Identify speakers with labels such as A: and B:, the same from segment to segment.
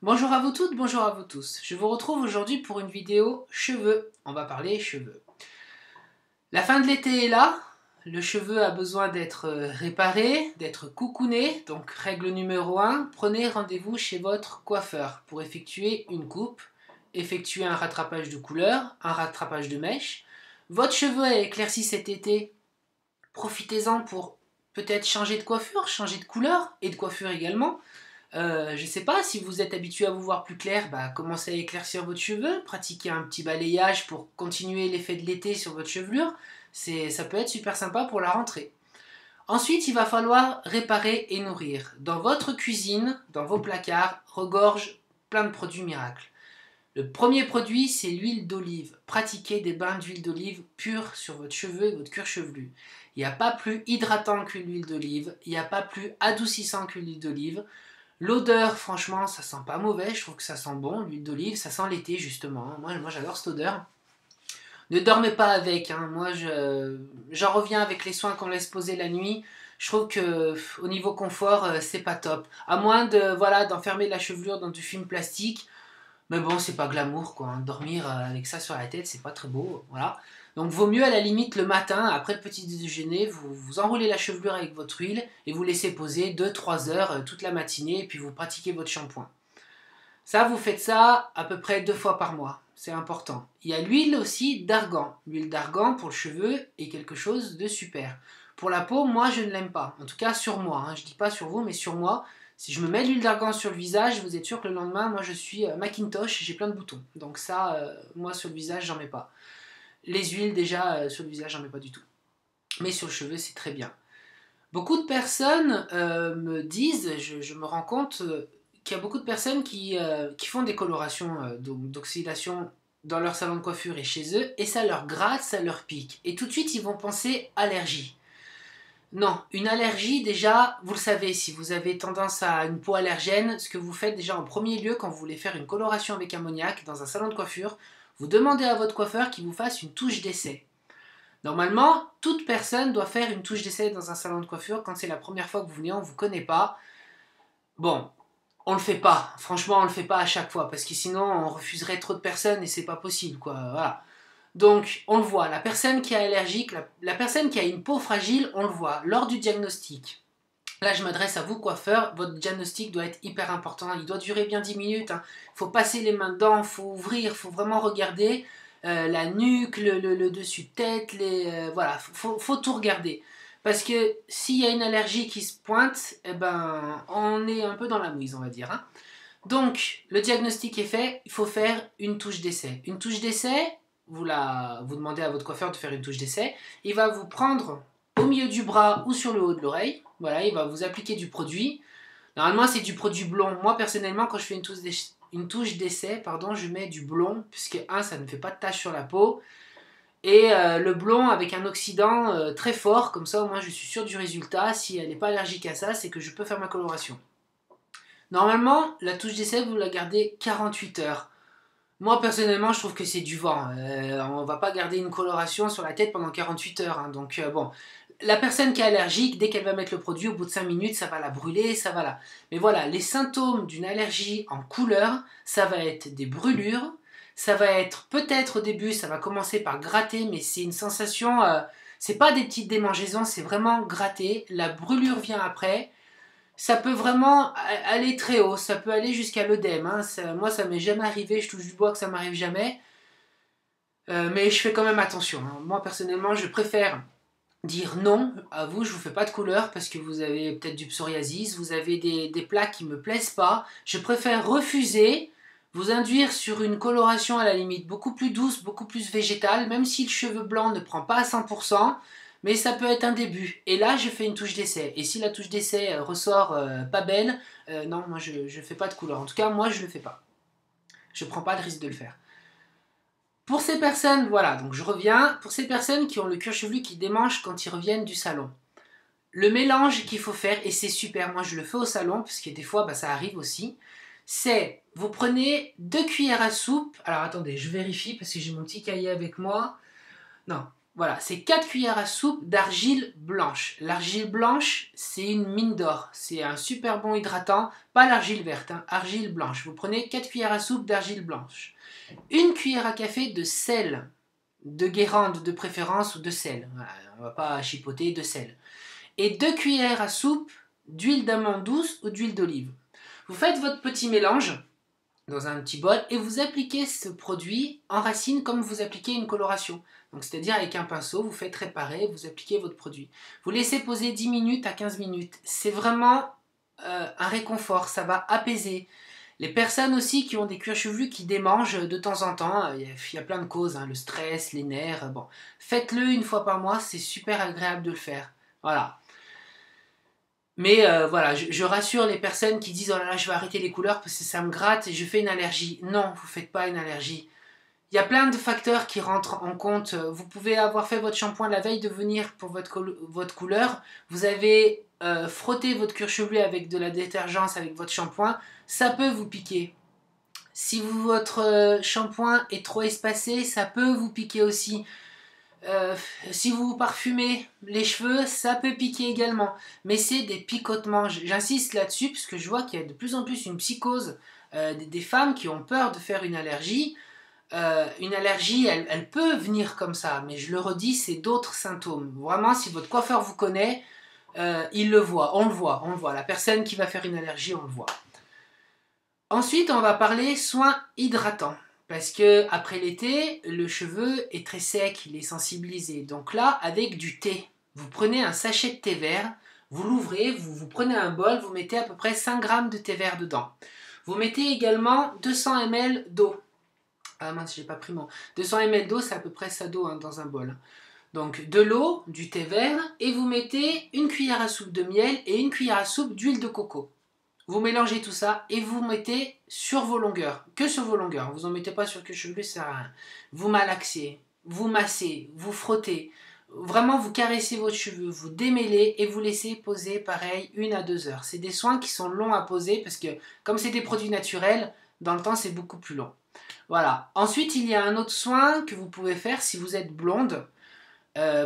A: Bonjour à vous toutes, bonjour à vous tous. Je vous retrouve aujourd'hui pour une vidéo cheveux. On va parler cheveux. La fin de l'été est là. Le cheveu a besoin d'être réparé, d'être coucouné. Donc règle numéro 1, prenez rendez-vous chez votre coiffeur pour effectuer une coupe, effectuer un rattrapage de couleur, un rattrapage de mèche. Votre cheveu a éclairci cet été. Profitez-en pour peut-être changer de coiffure, changer de couleur et de coiffure également. Je sais pas, si vous êtes habitué à vous voir plus clair, commencez à éclaircir votre cheveu, pratiquez un petit balayage pour continuer l'effet de l'été sur votre chevelure. Ça peut être super sympa pour la rentrée. Ensuite, il va falloir réparer et nourrir. Dans votre cuisine, dans vos placards, regorge plein de produits miracles. Le premier produit, c'est l'huile d'olive. Pratiquez des bains d'huile d'olive pure sur votre cheveu et votre cuir chevelu. Il n'y a pas plus hydratant que l'huile d'olive, il n'y a pas plus adoucissant que l'huile d'olive. L'odeur, franchement, ça sent pas mauvais, je trouve que ça sent bon, l'huile d'olive, ça sent l'été justement. Moi j'adore cette odeur. Ne dormez pas avec, hein. J'en reviens avec les soins qu'on laisse poser la nuit. Je trouve que au niveau confort, c'est pas top. À moins d'enfermer la chevelure dans du film plastique. Mais bon, c'est pas glamour quoi, hein. Dormir avec ça sur la tête, c'est pas très beau. Voilà. Donc vaut mieux à la limite le matin, après le petit déjeuner, vous enroulez la chevelure avec votre huile et vous laissez poser 2-3 heures toute la matinée et puis vous pratiquez votre shampoing. Ça, vous faites ça à peu près 2 fois par mois. C'est important. Il y a l'huile aussi d'argan. L'huile d'argan pour le cheveu est quelque chose de super. Pour la peau, moi je ne l'aime pas. En tout cas sur moi. Je ne dis pas sur vous, mais sur moi. Si je me mets de l'huile d'argan sur le visage, vous êtes sûr que le lendemain, moi je suis Macintosh et j'ai plein de boutons. Donc ça, moi sur le visage, j'en mets pas. Les huiles déjà sur le visage, j'en mets pas du tout. Mais sur le cheveu, c'est très bien. Beaucoup de personnes me disent, je me rends compte qu'il y a beaucoup de personnes qui font des colorations d'oxydation dans leur salon de coiffure et chez eux, et ça leur gratte, ça leur pique. Et tout de suite, ils vont penser allergie. Non, une allergie, déjà, vous le savez, si vous avez tendance à une peau allergène, ce que vous faites déjà en premier lieu quand vous voulez faire une coloration avec ammoniac dans un salon de coiffure, vous demandez à votre coiffeur qu'il vous fasse une touche d'essai. Normalement, toute personne doit faire une touche d'essai dans un salon de coiffure quand c'est la première fois que vous venez, on ne vous connaît pas. Bon, on le fait pas. Franchement, on le fait pas à chaque fois parce que sinon on refuserait trop de personnes et c'est pas possible, quoi. Voilà. Donc, on le voit. La personne qui est allergique, la personne qui a une peau fragile, on le voit lors du diagnostic. Là, je m'adresse à vous, coiffeur. Votre diagnostic doit être hyper important. Il doit durer bien 10 minutes. Il faut passer les mains dedans, il faut ouvrir, il faut vraiment regarder la nuque, le dessus de tête. Voilà, faut tout regarder. Parce que s'il y a une allergie qui se pointe, eh ben, on est un peu dans la mouise, on va dire. Donc, le diagnostic est fait, il faut faire une touche d'essai. Une touche d'essai, vous demandez à votre coiffeur de faire une touche d'essai. Il va vous prendre au milieu du bras ou sur le haut de l'oreille. Voilà, il va vous appliquer du produit. Normalement, c'est du produit blond. Moi, personnellement, quand je fais une touche d'essai, je mets du blond, puisque ça ne fait pas de tache sur la peau. Et le blond avec un oxydant très fort, comme ça, au moins, je suis sûr du résultat. Si elle n'est pas allergique à ça, c'est que je peux faire ma coloration. Normalement, la touche d'essai, vous la gardez 48 heures. Moi, personnellement, je trouve que c'est du vent. On va pas garder une coloration sur la tête pendant 48 heures. Donc, bon. La personne qui est allergique, dès qu'elle va mettre le produit, au bout de 5 minutes, ça va la brûler, ça va la... Mais voilà, les symptômes d'une allergie en couleur, ça va être des brûlures, ça va être, peut-être au début, ça va commencer par gratter, mais c'est une sensation... c'est pas des petites démangeaisons, c'est vraiment gratter. La brûlure vient après. Ça peut vraiment aller très haut, ça peut aller jusqu'à l'œdème. Moi, ça m'est jamais arrivé, je touche du bois que ça m'arrive jamais. Mais je fais quand même attention. Moi, personnellement, je préfère dire non à vous, je vous fais pas de couleur parce que vous avez peut-être du psoriasis, vous avez des plaques qui me plaisent pas. Je préfère refuser, vous induire sur une coloration à la limite beaucoup plus douce, beaucoup plus végétale, même si le cheveu blanc ne prend pas à 100%. Mais ça peut être un début. Et là, je fais une touche d'essai. Et si la touche d'essai ressort pas belle, non, moi je fais pas de couleur. En tout cas, moi je le fais pas. Je prends pas le risque de le faire. Pour ces personnes, voilà, donc je reviens. Pour ces personnes qui ont le cuir chevelu qui démange quand ils reviennent du salon, le mélange qu'il faut faire, et c'est super, moi je le fais au salon, parce que des fois ça arrive aussi, c'est, vous prenez 2 cuillères à soupe, alors attendez, je vérifie parce que j'ai mon petit cahier avec moi, non, Voilà, c'est 4 cuillères à soupe d'argile blanche. L'argile blanche, c'est une mine d'or. C'est un super bon hydratant. Pas l'argile verte, hein, argile blanche. Vous prenez 4 cuillères à soupe d'argile blanche. Une cuillère à café de sel. De Guérande de préférence ou de sel. Voilà, on ne va pas chipoter, de sel. Et 2 cuillères à soupe d'huile d'amande douce ou d'huile d'olive. Vous faites votre petit mélange dans un petit bol et vous appliquez ce produit en racine comme vous appliquez une coloration. Donc c'est-à-dire avec un pinceau, vous faites réparer, vous appliquez votre produit. Vous laissez poser 10 minutes à 15 minutes. C'est vraiment un réconfort, ça va apaiser. Les personnes aussi qui ont des cuirs chevelus qui démangent de temps en temps, il y a plein de causes, hein, le stress, les nerfs, bon. Faites-le une fois par mois, c'est super agréable de le faire. Voilà. Mais voilà, je rassure les personnes qui disent « Oh là là, je vais arrêter les couleurs parce que ça me gratte et je fais une allergie. » Non, vous ne faites pas une allergie. Il y a plein de facteurs qui rentrent en compte. Vous pouvez avoir fait votre shampoing la veille de venir pour votre couleur. Vous avez frotté votre cuir chevelu avec de la détergence avec votre shampoing. Ça peut vous piquer. Si votre shampoing est trop espacé, ça peut vous piquer aussi. Si vous parfumez les cheveux, ça peut piquer également. Mais c'est des picotements. J'insiste là-dessus parce que je vois qu'il y a de plus en plus une psychose des femmes qui ont peur de faire une allergie. Une allergie, elle peut venir comme ça, mais je le redis, c'est d'autres symptômes. Vraiment, si votre coiffeur vous connaît, il le voit, on le voit, on le voit. La personne qui va faire une allergie, on le voit. Ensuite, on va parler soins hydratants. Parce que après l'été, le cheveu est très sec, il est sensibilisé. Donc là, avec du thé, vous prenez un sachet de thé vert, vous l'ouvrez, vous prenez un bol, vous mettez à peu près 5 grammes de thé vert dedans. Vous mettez également 200 ml d'eau. Ah mince, j'ai pas pris mon... 200 ml d'eau, c'est à peu près ça d'eau hein, dans un bol. Donc de l'eau, du thé vert, et vous mettez une cuillère à soupe de miel et une cuillère à soupe d'huile de coco. Vous mélangez tout ça et vous mettez sur vos longueurs, que sur vos longueurs. Vous n'en mettez pas sur le cuir chevelu, ça sert à rien. Vous malaxez, vous massez, vous frottez. Vraiment, vous caressez votre cheveu, vous démêlez et vous laissez poser pareil 1 à 2 heures. C'est des soins qui sont longs à poser parce que comme c'est des produits naturels, dans le temps c'est beaucoup plus long. Voilà. Ensuite, il y a un autre soin que vous pouvez faire si vous êtes blonde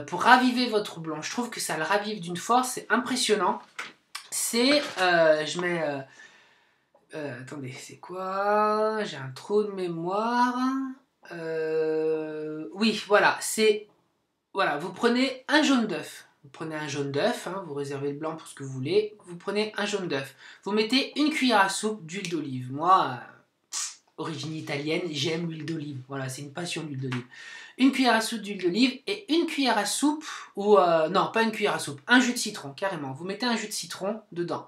A: pour raviver votre blond. Je trouve que ça le ravive d'une force, c'est impressionnant. C'est, je mets, attendez, c'est quoi? J'ai un trou de mémoire. Oui, voilà, c'est, voilà, vous prenez un jaune d'œuf. Vous prenez un jaune d'œuf, hein, vous réservez le blanc pour ce que vous voulez. Vous prenez un jaune d'œuf. Vous mettez une cuillère à soupe d'huile d'olive. Moi, origine italienne, j'aime l'huile d'olive. Voilà, c'est une passion l'huile d'olive. Une cuillère à soupe d'huile d'olive et une cuillère à soupe, ou non, pas une cuillère à soupe, un jus de citron, carrément. Vous mettez un jus de citron dedans.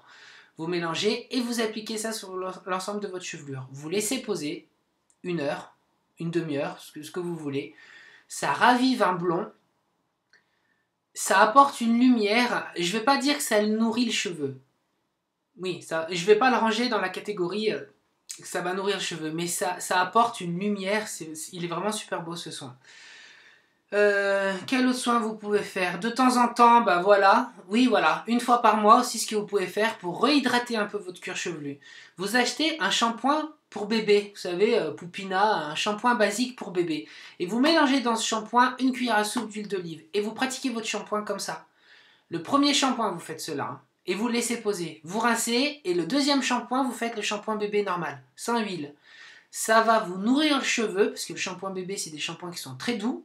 A: Vous mélangez et vous appliquez ça sur l'ensemble de votre chevelure. Vous laissez poser 1 heure, une demi-heure, ce que vous voulez. Ça ravive un blond. Ça apporte une lumière. Je ne vais pas dire que ça nourrit le cheveu. Oui, ça, je ne vais pas le ranger dans la catégorie que ça va nourrir le cheveu, mais ça apporte une lumière. Il est vraiment super beau ce soin. Quel autre soin vous pouvez faire? De temps en temps, bah voilà, oui voilà, une fois par mois aussi ce que vous pouvez faire pour réhydrater un peu votre cuir chevelu. Vous achetez un shampoing pour bébé, vous savez, Poupina, un shampoing basique pour bébé. Et vous mélangez dans ce shampoing une cuillère à soupe d'huile d'olive. Et vous pratiquez votre shampoing comme ça. Le premier shampoing, vous faites cela, hein, et vous le laissez poser. Vous rincez, et le deuxième shampoing, vous faites le shampoing bébé normal, sans huile. Ça va vous nourrir le cheveu, parce que le shampoing bébé, c'est des shampoings qui sont très doux.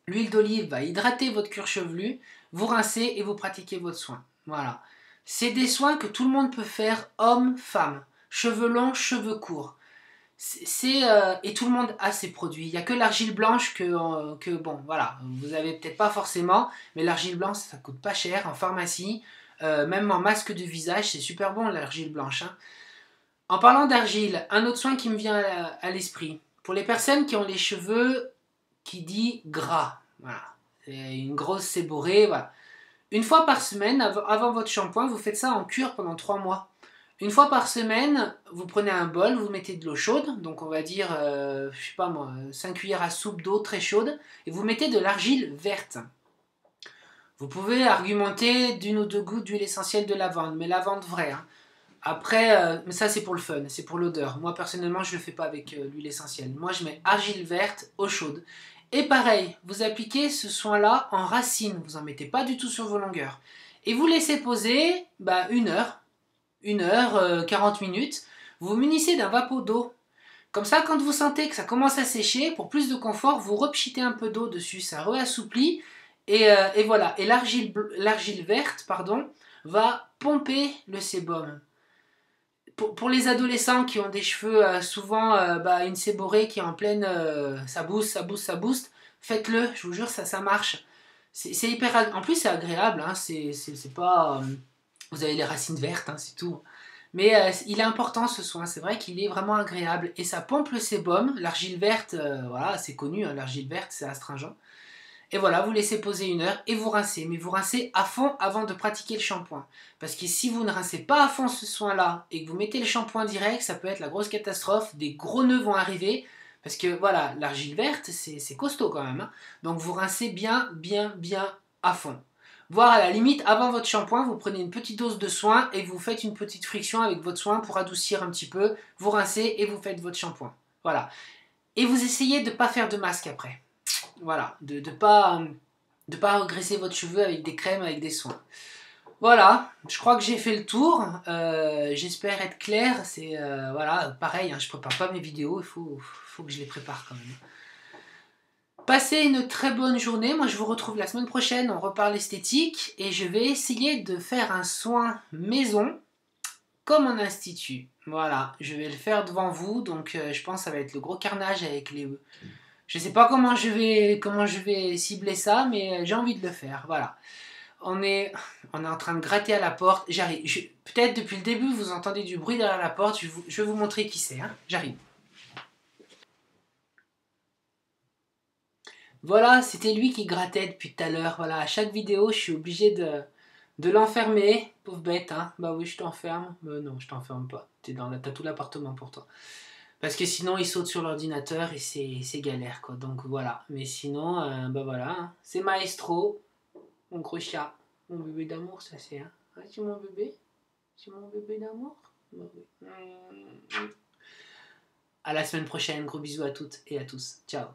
A: L'huile d'olive va hydrater votre cuir chevelu, vous rincez et vous pratiquez votre soin. Voilà. C'est des soins que tout le monde peut faire, homme, femme. Cheveux longs, cheveux courts. Et tout le monde a ces produits. Il n'y a que l'argile blanche que, bon, voilà, vous avez peut-être pas forcément, mais l'argile blanche, ça coûte pas cher en pharmacie. Même en masque de visage, c'est super bon l'argile blanche. Hein. En parlant d'argile, un autre soin qui me vient à l'esprit. Pour les personnes qui ont les cheveux qui dit gras. Voilà. C'est une grosse séborrhée. Voilà. Une fois par semaine, avant votre shampoing, vous faites ça en cure pendant 3 mois. Une fois par semaine, vous prenez un bol, vous mettez de l'eau chaude, donc on va dire, je sais pas moi, 5 cuillères à soupe d'eau très chaude, et vous mettez de l'argile verte. Vous pouvez argumenter d'1 ou 2 gouttes d'huile essentielle de lavande, mais lavande vraie. Hein. Après, mais ça c'est pour le fun, c'est pour l'odeur. Moi personnellement, je ne le fais pas avec l'huile essentielle. Moi, je mets argile verte, eau chaude. Et pareil, vous appliquez ce soin-là en racine, vous n'en mettez pas du tout sur vos longueurs. Et vous laissez poser 1 heure, 40 minutes. Vous vous munissez d'un vapeau d'eau. Comme ça, quand vous sentez que ça commence à sécher, pour plus de confort, vous repchitez un peu d'eau dessus, ça réassouplit. Et voilà, et l'argile verte, va pomper le sébum. Pour les adolescents qui ont des cheveux souvent une séborrhée qui est en pleine ça booste, faites-le, je vous jure ça marche. C'est hyper en plus c'est agréable, hein, c'est pas vous avez les racines vertes, hein, c'est tout. Mais il est important ce soin, c'est vrai qu'il est vraiment agréable et ça pompe le sébum. L'argile verte, voilà, c'est connu, hein, l'argile verte c'est astringent. Et voilà, vous laissez poser 1 heure et vous rincez. Mais vous rincez à fond avant de pratiquer le shampoing. Parce que si vous ne rincez pas à fond ce soin-là et que vous mettez le shampoing direct, ça peut être la grosse catastrophe. Des gros nœuds vont arriver. Parce que voilà, l'argile verte, c'est costaud quand même. Hein. Donc vous rincez bien à fond. Voire à la limite, avant votre shampoing, vous prenez une petite dose de soin et vous faites une petite friction avec votre soin pour adoucir un petit peu. Vous rincez et vous faites votre shampoing. Voilà. Et vous essayez de ne pas faire de masque après. Voilà, de pas agresser votre cheveu avec des crèmes, avec des soins. Voilà, je crois que j'ai fait le tour. J'espère être clair. C'est voilà, pareil, hein, je prépare pas mes vidéos, il faut que je les prépare quand même. Passez une très bonne journée. Moi, je vous retrouve la semaine prochaine. On reparle esthétique et je vais essayer de faire un soin maison comme en institut. Voilà, je vais le faire devant vous. Donc, je pense que ça va être le gros carnage avec les. Je sais pas comment je vais cibler ça, mais j'ai envie de le faire. Voilà. On est en train de gratter à la porte. J'arrive. Peut-être depuis le début, vous entendez du bruit derrière la porte. Je vais vous montrer qui c'est. Hein. J'arrive. Voilà, c'était lui qui grattait depuis tout à l'heure. Voilà, à chaque vidéo, je suis obligé de l'enfermer. Pauvre bête, hein. Bah oui, je t'enferme. Non, je t'enferme pas. T'as tout l'appartement pour toi. Parce que sinon, il saute sur l'ordinateur et c'est galère, quoi. Donc voilà. Mais sinon, voilà. Hein. C'est Maestro, mon gros chat. Mon bébé d'amour, ça c'est. Hein. Ah, c'est mon bébé. C'est mon bébé d'amour. Bah, oui. À la semaine prochaine. Gros bisous à toutes et à tous. Ciao.